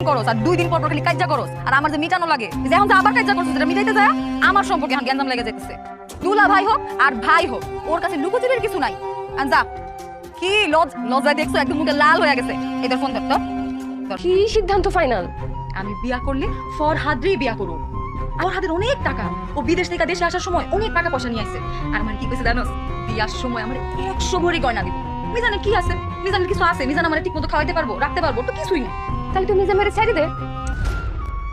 করস আর 2 দিন পর পর খালি কাজ্জা করস আর আমার যে মিটানো লাগে যে এখন তো আবার কাজ্জা করছিস এটা মিটাইতে যায় আমার সম্পর্কে এখন গ্যাঞ্জাম লেগে যাইতেছে দুলা ভাই হোক আর ভাই হোক ওর কাছে লুকোচুরির কিছু নাই আনজা কি লজ্জা দেখছো একদম মুখে লাল হয়ে গেছে এদের ফোন ধর তো কি সিদ্ধান্ত ফাইনাল? আমি বিয়া করলে ফরহাদরেই বিয়া করব আমার হাতের অনেক টাকা ও বিদেশ থেকে দেশে আসার সময় অনেক টাকা পয়সা নিয়ে আসছে আর আমার কি কইছে জানোস বিয়ার সময় আমার 100 ভরি গয়না দিব মিজানের কি আছে মিজানের কিছু আছে মিজান আমার ঠিকমতো খাওয়াইতে পারবো রাখতে পারবো তো কিছুই নেই তাহলে তুমি যে মেরে ছেড়ে দে।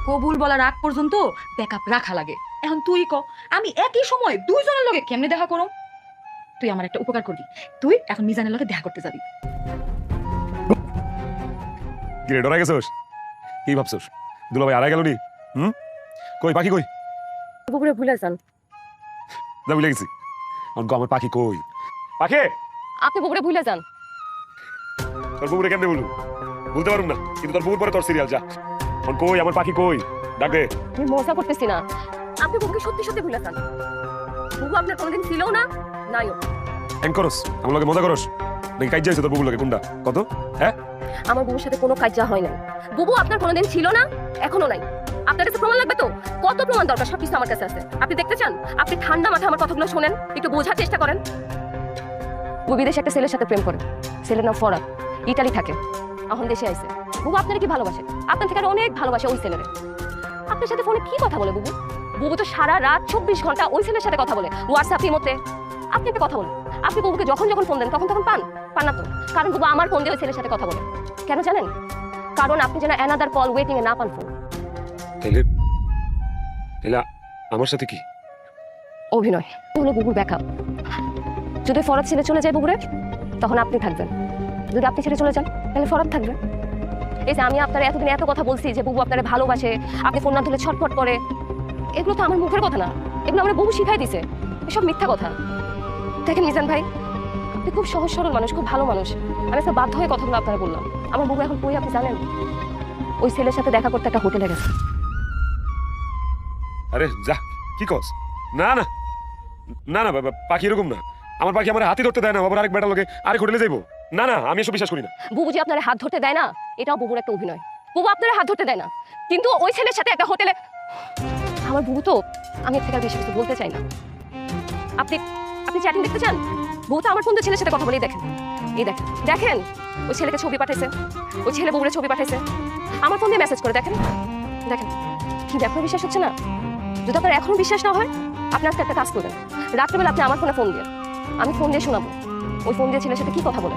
কবুল বলার আগ পর্যন্ত ব্যাকআপ রাখা লাগে এখন তুই ক আমি একই সময় দুইজনের লগে কেমনে দেখা করব তুই আমার একটা উপকার করবি তুই এখন মিজানের লগে দেখা করতে যাবি কি রে ডরা গেছস কি ভাবছস দুলা ভাই আড়াই গেল নি কই পাখি কই বুবুরে ভুলে যান। যা ভুলে গেছি অনকো আমার পাখি কই পাখি আপনি বুবুরে ভুলে যান। তোর বুবুরে কেমনে বলু বলতে পারুম না কিন্তু তোর বুবুর পরে তোর সিরিয়াল যা অন কই আমার পাখি কই ডাক দে আমি মজা করতেছি না, আপনি বুবুকে সত্যি সত্যি ভুলে যান। বুবু আপনার কোনোদিন ছিল না নাইও। এন করস আমার লগে মজা করস নাকি কাজ যাইছ তোর বুবুর লগে কোনটা কত হ্যাঁ আমার বুবুর সাথে কোনো কাজা হয় নাই। বুবু আপনার কোনোদিন ছিল না এখনো নাই। আপনার কাছে প্রমাণ লাগবে তো? কত প্রমাণ দরকার সবকিছু আমার কাছে আছে। আপনি দেখতে চান? আপনি ঠান্ডা মাথায় আমার কথাগুলো শোনেন, একটু বোঝার চেষ্টা করেন। বুবু বিদেশে একটা ছেলের সাথে প্রেম করে, ছেলের নাম ফরাদ, ইটালি থাকে, এখন দেশে আইছে। বুবু আপনার কি ভালোবাসে, আপনার থেকে আরো অনেক ভালোবাসে ওই ছেলের। আপনার সাথে ফোনে কি কথা বলে বুবু? বুবু তো সারা রাত 24 ঘন্টা ওই ছেলের সাথে কথা বলে, হোয়াটসঅ্যাপ ইমোতে। আপনি একটা কথা বলেন, আপনি বুবুকে যখন যখন ফোন দেন তখন তখন পান না তো? কারণ বুবু আমার ফোন দিয়ে ওই ছেলের সাথে কথা বলে। কেন জানেন? কারণ আপনি যেন অ্যানাদার কল ওয়েটিং এ না পান ফোন। তাইলে তাইলে আমার সাথে কি অভিনয় হলো বুবুর ব্যাকআপ। যদি ফরাদ ছেড়ে চলে যায় বুবুরে, তখন আপনি থাকবেন। যদি আপনি ছেড়ে চলে যান তাহলে ফরাদ থাকবে। এই যে আমি আপনার এতদিন এত কথা বলছি যে বুবু আপনারে ভালোবাসে, আপনি ফোন না ধরলে ছটফট করে, এগুলো তো আমার মুখের কথা না, এগুলো আমার বুবু শিখাই দিছে। এসব মিথ্যা কথা। দেখেন মিজান ভাই, আপনি খুব সহজ সরল মানুষ, খুব ভালো মানুষ। আমি একটা বাধ্য হয়ে কথাগুলো আপনারা বললাম। আমার বুবু এখন কই আপনি জানেন? ওই ছেলের সাথে দেখা করতে একটা হোটেলে গেছে। আরে যা কি কস না না না না বাবা পাখি এরকম না আমার পাখি আমার হাতে ধরতে দেয় না বাবার আরেক বেটার লগে আরেক হোটেলে যাইবো না না আমি এসব বিশ্বাস করি না বুবু যে আপনার হাত ধরতে দেয় না, এটাও বুবুর একটা অভিনয়। বুবু আপনার হাত ধরতে দেয় না, কিন্তু ওই ছেলের সাথে একটা হোটেলে। আমার বুবু তো, আমি এর থেকে আর বেশি কিছু বলতে চাই না। আপনি আপনি চ্যাটিং দেখতে চান? বুবু তো আমার ফোন দিয়ে ছেলের সাথে কথা বলেই দেখেন। এই দেখেন দেখেন, ওই ছেলেকে ছবি পাঠাইছে, ওই ছেলে বুবুরে ছবি পাঠাইছে, আমার ফোন দিয়ে মেসেজ করে দেখেন দেখেন। কি আপনার বিশ্বাস হচ্ছে না? যদি আপনার এখনো বিশ্বাস না হয়, আপনি আজকে একটা কাজ করবেন। রাত্রেবেলা আপনি আমার ফোনে ফোন দিয়ে, আমি ফোন দিয়ে শোনাবো ওই ফোন দিয়ে ছেলের সাথে কি কথা বলে।